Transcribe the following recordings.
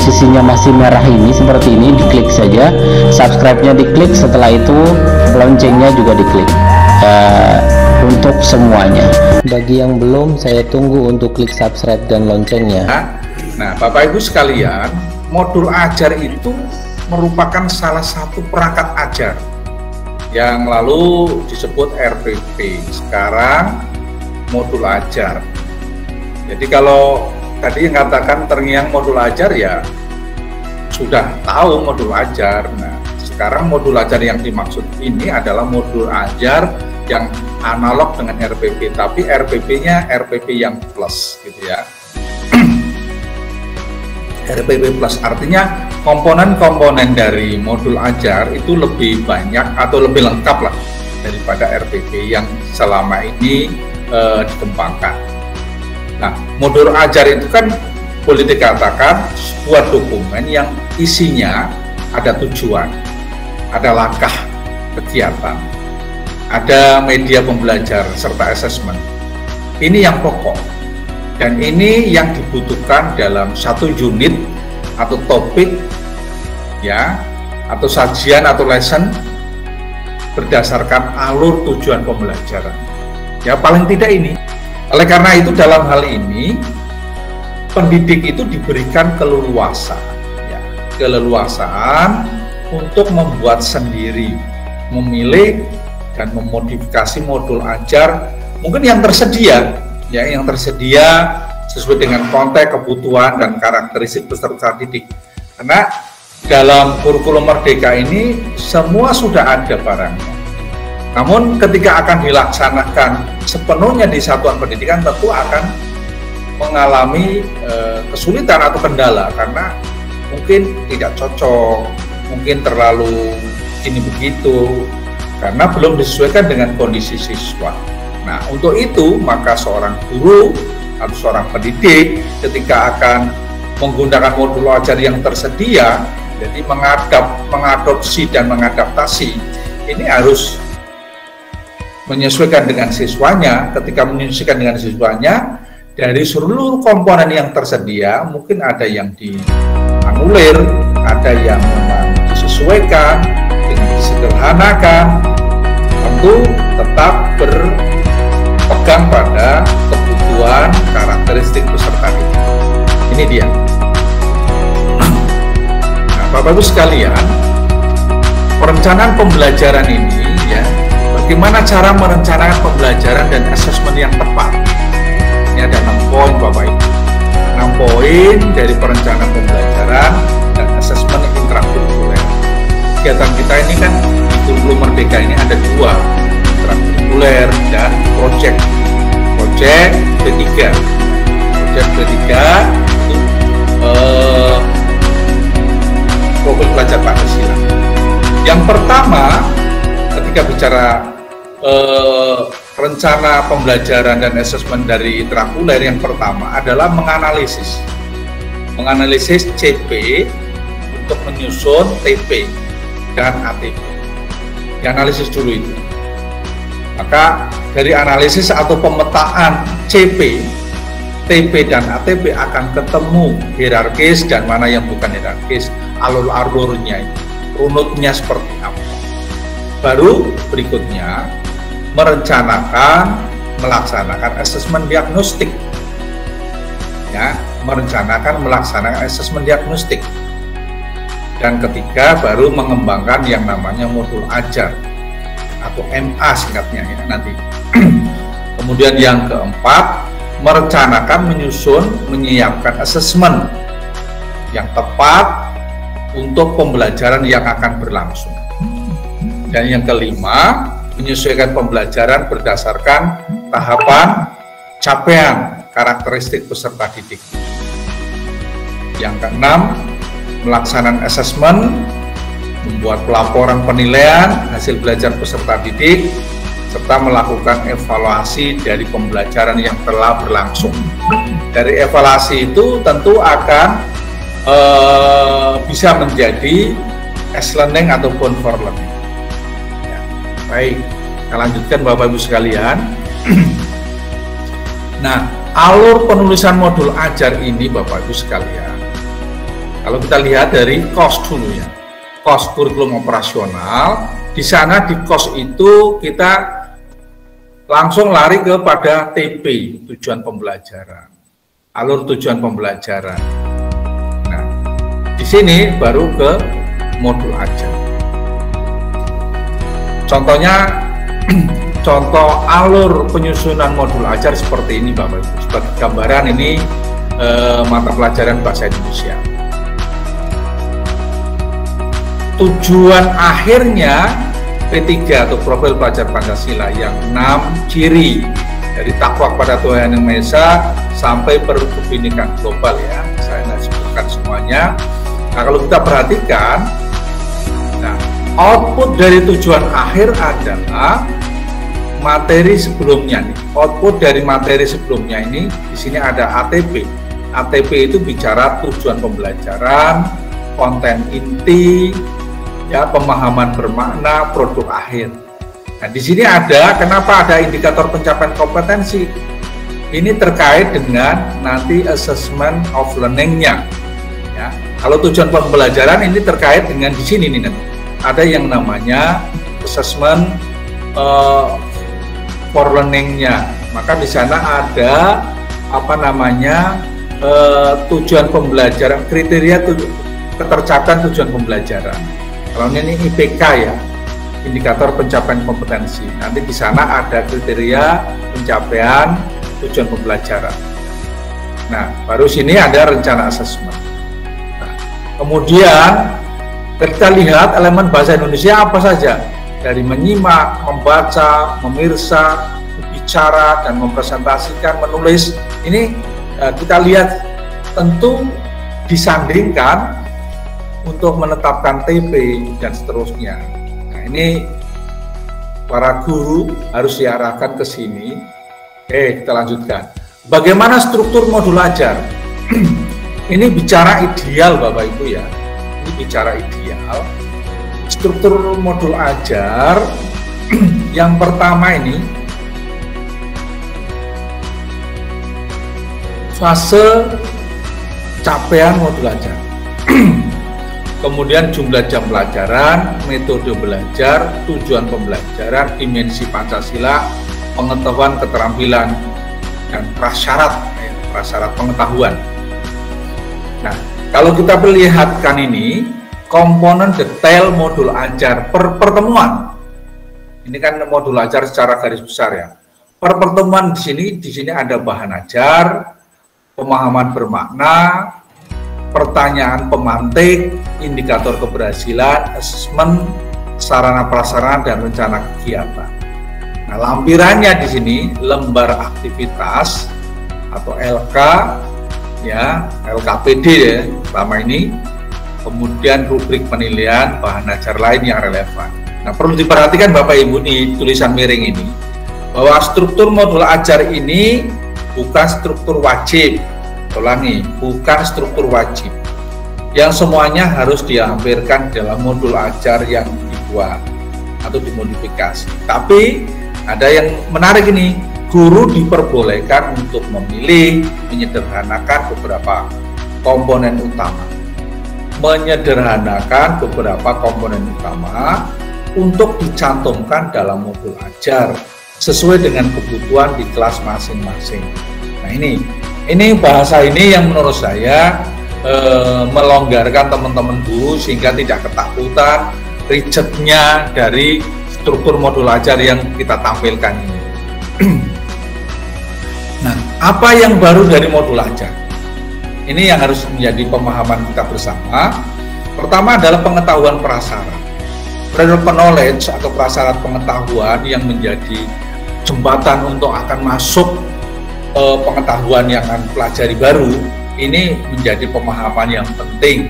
posisinya masih merah ini seperti ini, diklik saja, subscribe-nya diklik, setelah itu loncengnya juga diklik untuk semuanya. Bagi yang belum, saya tunggu untuk klik subscribe dan loncengnya. Nah, Bapak Ibu sekalian, modul ajar itu merupakan salah satu perangkat ajar yang lalu disebut RPP, sekarang modul ajar. Jadi kalau tadi yang katakan terngiang modul ajar, ya sudah tahu modul ajar. Nah, sekarang modul ajar yang dimaksud ini adalah modul ajar yang analog dengan RPP, tapi RPP-nya RPP yang plus gitu ya. RPP plus artinya komponen-komponen dari modul ajar itu lebih banyak atau lebih lengkap lah daripada RPP yang selama ini dikembangkan. Nah, modul ajar itu kan boleh dikatakan sebuah dokumen yang isinya ada tujuan, ada langkah kegiatan, ada media pembelajar serta asesmen. Ini yang pokok. Dan ini yang dibutuhkan dalam satu unit atau topik ya, atau sajian atau lesson berdasarkan alur tujuan pembelajaran. Ya paling tidak ini. Oleh karena itu dalam hal ini pendidik itu diberikan keleluasaan ya, keleluasaan untuk membuat sendiri, memilih dan memodifikasi modul ajar mungkin yang tersedia ya, yang tersedia sesuai dengan konteks, kebutuhan, dan karakteristik peserta didik. Karena dalam kurikulum Merdeka ini semua sudah ada barangnya. Namun ketika akan dilaksanakan sepenuhnya di satuan pendidikan tentu akan mengalami kesulitan atau kendala karena mungkin tidak cocok, mungkin terlalu ini begitu, karena belum disesuaikan dengan kondisi siswa. Nah, untuk itu maka seorang guru atau seorang pendidik ketika akan menggunakan modul ajar yang tersedia, jadi mengadopsi dan mengadaptasi, ini harus menyesuaikan dengan siswanya. Ketika menyesuaikan dengan siswanya, dari seluruh komponen yang tersedia, mungkin ada yang dianulir, ada yang memang disesuaikan, dengan disederhanakan, tentu tetap berpegang pada kebutuhan karakteristik peserta didik. Ini dia. Nah, Bapak Ibu sekalian, perencanaan pembelajaran ini ya, bagaimana cara merencanakan pembelajaran dan asesmen yang tepat. Ini ada 6 poin Bapak Ibu. 6 poin dari perencanaan pembelajaran dan asesmen intrakurikuler. Kegiatan kita ini kan di kurikulum Merdeka ini ada 2, intrakurikuler dan proyek P3. Proyek P3 itu profil pelajar Pancasila. Yang pertama, ketika bicara rencana pembelajaran dan asesmen dari intrakurikuler, yang pertama adalah menganalisis CP untuk menyusun TP dan ATP. Dianalisis dulu itu. Maka dari analisis atau pemetaan CP, TP dan ATP akan ketemu hierarkis dan mana yang bukan hierarkis, alur-alurnya, runutnya seperti apa. Baru berikutnya melaksanakan asesmen diagnostik. Ya, melaksanakan asesmen diagnostik. Dan ketiga baru mengembangkan yang namanya modul ajar atau MA singkatnya ya nanti. Kemudian yang keempat, merencanakan, menyusun, menyiapkan asesmen yang tepat untuk pembelajaran yang akan berlangsung. Dan yang kelima, menyesuaikan pembelajaran berdasarkan tahapan capaian karakteristik peserta didik. Yang keenam, melaksanakan asesmen, membuat pelaporan penilaian hasil belajar peserta didik, serta melakukan evaluasi dari pembelajaran yang telah berlangsung. Dari evaluasi itu tentu akan bisa menjadi S-learning ataupun for learning. Ya, baik, kita lanjutkan Bapak Ibu sekalian. Nah, alur penulisan modul ajar ini Bapak Ibu sekalian Kalau kita lihat dari cost dulu ya, cost kurikulum operasional, di sana di cost itu kita langsung lari kepada TP, tujuan pembelajaran, alur tujuan pembelajaran. Nah, di sini baru ke modul ajar. Contohnya, contoh alur penyusunan modul ajar seperti ini Bapak Ibu. Sebagai gambaran ini mata pelajaran bahasa Indonesia. Tujuan akhirnya P3 atau profil pelajar Pancasila yang 6 ciri dari takwa kepada Tuhan Yang Maha Esa sampai kebinekaan global ya. Saya tidak sebutkan semuanya. Nah, kalau kita perhatikan, nah, output dari tujuan akhir adalah materi sebelumnya nih. Output dari materi sebelumnya ini di sini ada ATP. ATP itu bicara tujuan pembelajaran, konten inti, ya, pemahaman bermakna, produk akhir. Nah, di sini ada kenapa ada indikator pencapaian kompetensi. Ini terkait dengan nanti assessment of learning-nya. Ya, kalau tujuan pembelajaran ini terkait dengan di sini nih, ada yang namanya assessment for learning-nya. Maka di sana ada apa namanya tujuan pembelajaran, kriteria ketercapaian tujuan pembelajaran. Kalau ini IPK ya, indikator pencapaian kompetensi. Nanti di sana ada kriteria pencapaian tujuan pembelajaran. Nah, baru sini ada rencana asesmen. Nah, kemudian kita lihat elemen bahasa Indonesia apa saja, dari menyimak, membaca, memirsa, berbicara, dan mempresentasikan, menulis. Ini kita lihat tentu disandingkan untuk menetapkan TP dan seterusnya. Nah, ini para guru harus diarahkan ke sini. Oke, kita lanjutkan. Bagaimana struktur modul ajar? Ini bicara ideal Bapak Ibu ya. Ini bicara ideal. Struktur modul ajar yang pertama ini fase capaian modul ajar. Kemudian jumlah jam pelajaran, metode belajar, tujuan pembelajaran, dimensi Pancasila, pengetahuan, keterampilan, dan prasyarat pengetahuan. Nah, kalau kita perlihatkan ini, komponen detail modul ajar per pertemuan. Ini kan modul ajar secara garis besar ya. Per pertemuan di sini ada bahan ajar, pemahaman bermakna, pertanyaan pemantik, indikator keberhasilan, asesmen, sarana prasarana, dan rencana kegiatan. Nah, lampirannya di sini lembar aktivitas atau LK, ya, LKPD ya, selama ini. Kemudian rubrik penilaian, bahan ajar lain yang relevan. Nah, perlu diperhatikan Bapak Ibu di tulisan miring ini, bahwa struktur modul ajar ini bukan struktur wajib. Ulangi, bukan struktur wajib yang semuanya harus dihampirkan dalam modul ajar yang dibuat atau dimodifikasi. Tapi ada yang menarik ini, guru diperbolehkan untuk memilih, menyederhanakan beberapa komponen utama. Menyederhanakan beberapa komponen utama untuk dicantumkan dalam modul ajar sesuai dengan kebutuhan di kelas masing-masing. Nah, ini bahasa ini yang menurut saya melonggarkan teman-teman guru sehingga tidak ketakutan rijetnya dari struktur modul ajar yang kita tampilkan ini. Nah, apa yang baru dari modul ajar? Ini yang harus menjadi pemahaman kita bersama. Pertama adalah pengetahuan prasyarat. Relevant knowledge atau prasyarat pengetahuan yang menjadi jembatan untuk akan masuk pengetahuan yang akan pelajari baru, ini menjadi pemahaman yang penting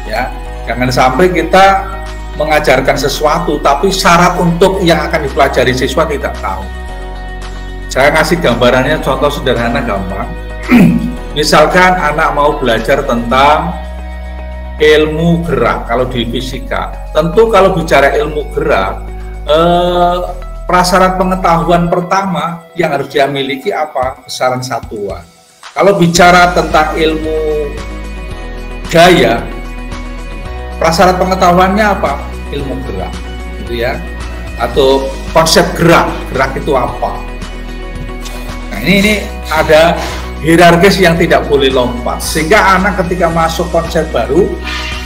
ya. Jangan sampai kita mengajarkan sesuatu tapi syarat untuk yang akan dipelajari siswa tidak tahu. Saya ngasih gambarannya, contoh sederhana gampang. Misalkan anak mau belajar tentang ilmu gerak, kalau di fisika tentu kalau bicara ilmu gerak, prasyarat pengetahuan pertama yang harus dia miliki apa? Besaran satuan. Kalau bicara tentang ilmu gaya, prasyarat pengetahuannya apa? Ilmu gerak, gitu ya, atau konsep gerak itu apa? Nah ini ada hierarkis yang tidak boleh lompat, sehingga anak ketika masuk konsep baru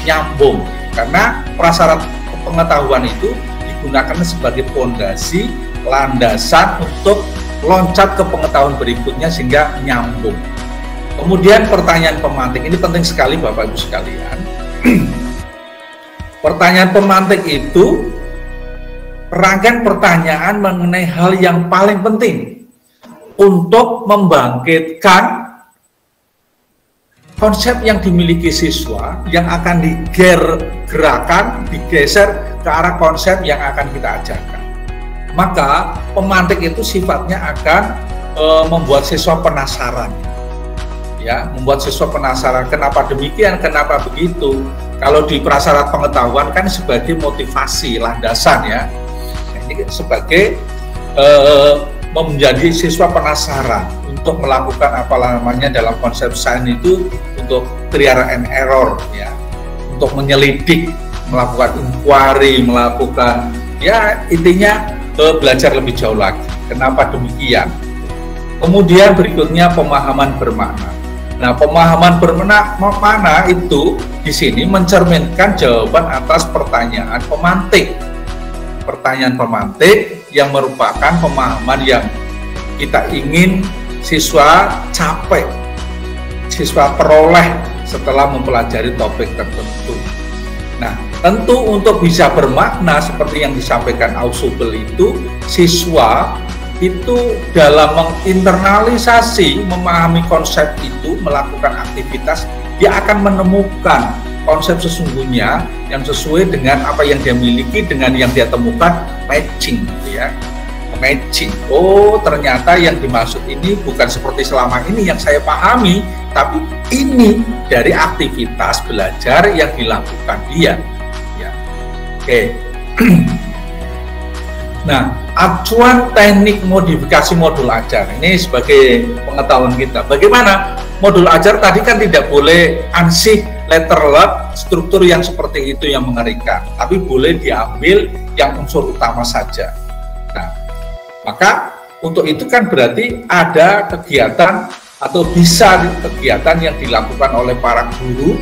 nyambung, karena prasyarat pengetahuan itu digunakan sebagai fondasi, landasan untuk loncat ke pengetahuan berikutnya sehingga nyambung. Kemudian pertanyaan pemantik ini penting sekali Bapak Ibu sekalian. Pertanyaan pemantik itu rangkaian pertanyaan mengenai hal yang paling penting untuk membangkitkan konsep yang dimiliki siswa yang akan digeser ke arah konsep yang akan kita ajarkan. Maka pemantik itu sifatnya akan membuat siswa penasaran, ya, membuat siswa penasaran kenapa demikian, kenapa begitu. Kalau di prasyarat pengetahuan kan sebagai motivasi, landasan, ya. Nah, ini sebagai menjadi siswa penasaran untuk melakukan apa namanya dalam konsep sains itu untuk trial and error, ya, untuk menyelidik, melakukan inquiry, melakukan, ya, intinya belajar lebih jauh lagi. Kenapa demikian? Kemudian berikutnya pemahaman bermakna. Nah, pemahaman bermakna itu di sini mencerminkan jawaban atas pertanyaan pemantik. Pertanyaan pemantik yang merupakan pemahaman yang kita ingin siswa capai, siswa peroleh setelah mempelajari topik tertentu. Nah, tentu untuk bisa bermakna seperti yang disampaikan Ausubel itu, siswa itu dalam menginternalisasi, memahami konsep itu, melakukan aktivitas, dia akan menemukan konsep sesungguhnya yang sesuai dengan apa yang dia miliki dengan yang dia temukan, matching, ya. Matching. Oh, ternyata yang dimaksud ini bukan seperti selama ini yang saya pahami, tapi ini dari aktivitas belajar yang dilakukan dia. Ya. Oke. Nah, acuan teknik modifikasi modul ajar ini sebagai pengetahuan kita. Bagaimana modul ajar tadi kan tidak boleh ansih, letterlet, struktur yang seperti itu yang mengerikan, tapi boleh diambil yang unsur utama saja. Nah, maka untuk itu kan berarti ada kegiatan atau bisa kegiatan yang dilakukan oleh para guru,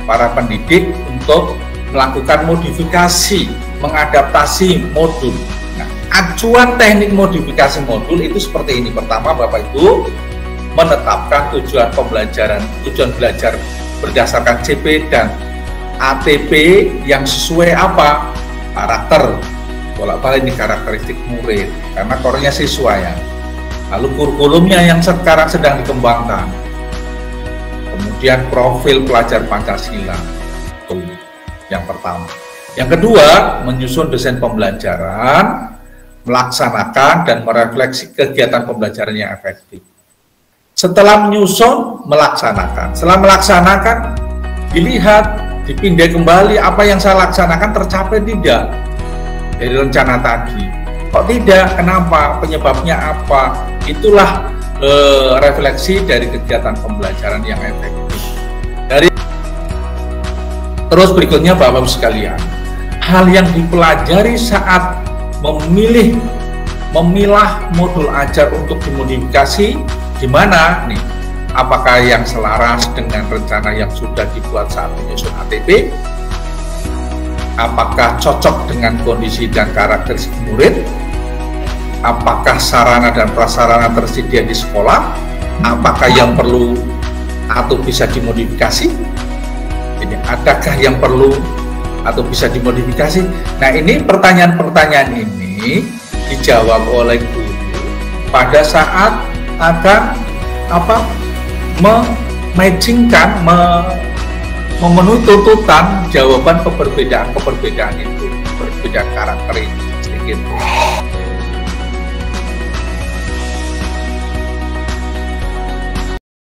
para pendidik untuk melakukan modifikasi, mengadaptasi modul. Nah, acuan teknik modifikasi modul itu seperti ini. Pertama, Bapak Ibu menetapkan tujuan pembelajaran, tujuan belajar berdasarkan CP dan ATP yang sesuai apa? Karakter. Bolak-balik ini karakteristik murid, karena core-nya siswa, ya. Lalu kurikulumnya yang sekarang sedang dikembangkan. Kemudian profil pelajar Pancasila. Itu yang pertama. Yang kedua, menyusun desain pembelajaran, melaksanakan dan merefleksi kegiatan pembelajaran yang efektif. Setelah menyusun, melaksanakan. Setelah melaksanakan, dilihat, dipindai kembali apa yang saya laksanakan tercapai tidak dari rencana tadi. Kok tidak? Kenapa? Penyebabnya apa? Itulah refleksi dari kegiatan pembelajaran yang efektif. Terus berikutnya Bapak-Ibu sekalian, hal yang dipelajari saat memilah modul ajar untuk dimodifikasi di mana nih? Apakah yang selaras dengan rencana yang sudah dibuat saat menyusun ATP? Apakah cocok dengan kondisi dan karakteristik murid? Apakah sarana dan prasarana tersedia di sekolah? Apakah yang perlu atau bisa dimodifikasi? Jadi, adakah yang perlu atau bisa dimodifikasi? Nah, ini pertanyaan-pertanyaan ini dijawab oleh guru pada saat akan mematchingkan, memenuhi tuntutan jawaban keperbedaan itu, perbedaan karakter ini, sedikit.